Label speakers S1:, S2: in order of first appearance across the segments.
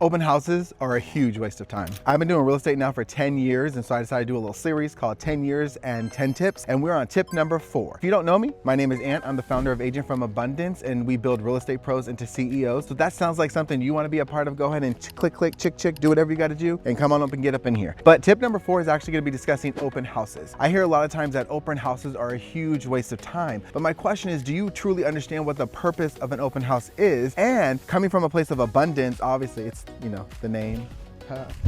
S1: Open houses are a huge waste of time. I've been doing real estate now for 10 years, and so I decided to do a little series called 10 Years and 10 Tips, and we're on tip number 4. If you don't know me, my name is Ant. I'm the founder of Agent from Abundance, and we build real estate pros into CEOs. So if that sounds like something you want to be a part of, go ahead and click, chick, do whatever you got to do, and come on up and get up in here. But tip number 4 is actually going to be discussing open houses. I hear a lot of times that open houses are a huge waste of time, but my question is, do you truly understand what the purpose of an open house is? And coming from a place of abundance, obviously it's, the name,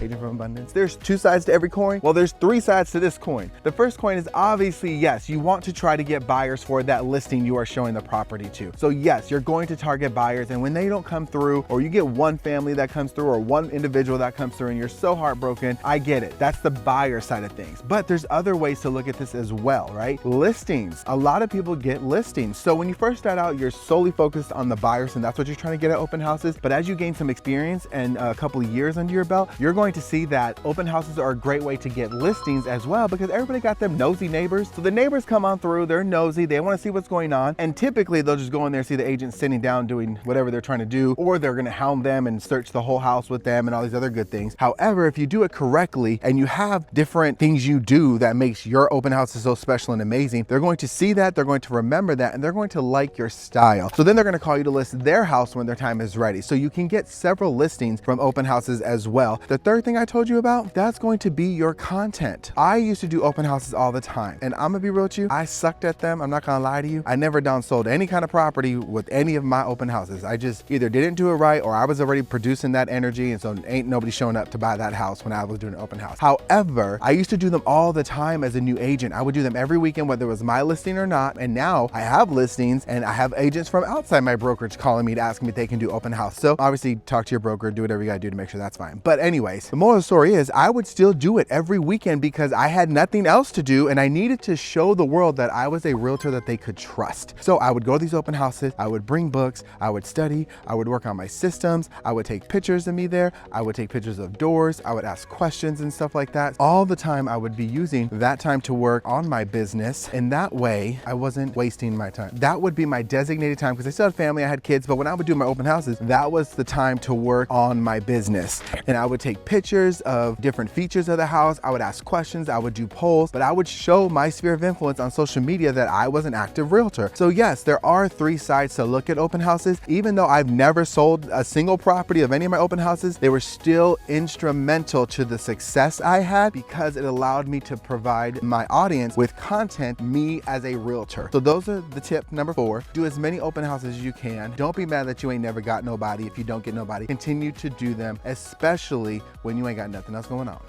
S1: Agent from Abundance. There's 2 sides to every coin. Well, there's 3 sides to this coin. The first coin is obviously, yes, you want to try to get buyers for that listing you are showing the property to. So yes, you're going to target buyers, and when they don't come through, or you get one family that comes through or one individual that comes through and you're so heartbroken, I get it. That's the buyer side of things. But there's other ways to look at this as well, right? Listings. A lot of people get listings. So when you first start out, you're solely focused on the buyers, and that's what you're trying to get at open houses. But as you gain some experience and a couple of years under your belt, you're going to see that open houses are a great way to get listings as well, because everybody got them nosy neighbors. So the neighbors come on through, they're nosy, they want to see what's going on, and typically they'll just go in there, see the agent sitting down doing whatever they're trying to do, or they're going to hound them and search the whole house with them and all these other good things. However, if you do it correctly and you have different things you do that makes your open houses so special and amazing, they're going to see that, they're going to remember that, and they're going to like your style. So then they're going to call you to list their house when their time is ready. So you can get several listings from open houses as well. The third thing I told you about, that's going to be your content. I used to do open houses all the time, and I'm gonna be real with you, I sucked at them. I'm not gonna lie to you. I never downsold any kind of property with any of my open houses. I just either didn't do it right, or I was already producing that energy, and so ain't nobody showing up to buy that house when I was doing an open house. However, I used to do them all the time as a new agent. I would do them every weekend, whether it was my listing or not. And now I have listings, and I have agents from outside my brokerage calling me to ask me if they can do open house. So obviously talk to your broker, do whatever you gotta do to make sure that's fine. But anyways, the moral of the story is I would still do it every weekend because I had nothing else to do, and I needed to show the world that I was a realtor that they could trust. So I would go to these open houses, I would bring books, I would study, I would work on my systems, I would take pictures of me there, I would take pictures of doors, I would ask questions and stuff like that. All the time I would be using that time to work on my business, and that way I wasn't wasting my time. That would be my designated time, because I still had family, I had kids, but when I would do my open houses, that was the time to work on my business. And I would take pictures of different features of the house, I would ask questions, I would do polls, but I would show my sphere of influence on social media that I was an active realtor. So yes, there are 3 sides to look at open houses. Even though I've never sold a single property of any of my open houses, they were still instrumental to the success I had, because it allowed me to provide my audience with content, me as a realtor. So those are the tip number 4. Do as many open houses as you can. Don't be mad that you ain't never got nobody if you don't get nobody. Continue to do them, especially when you ain't got nothing else going on.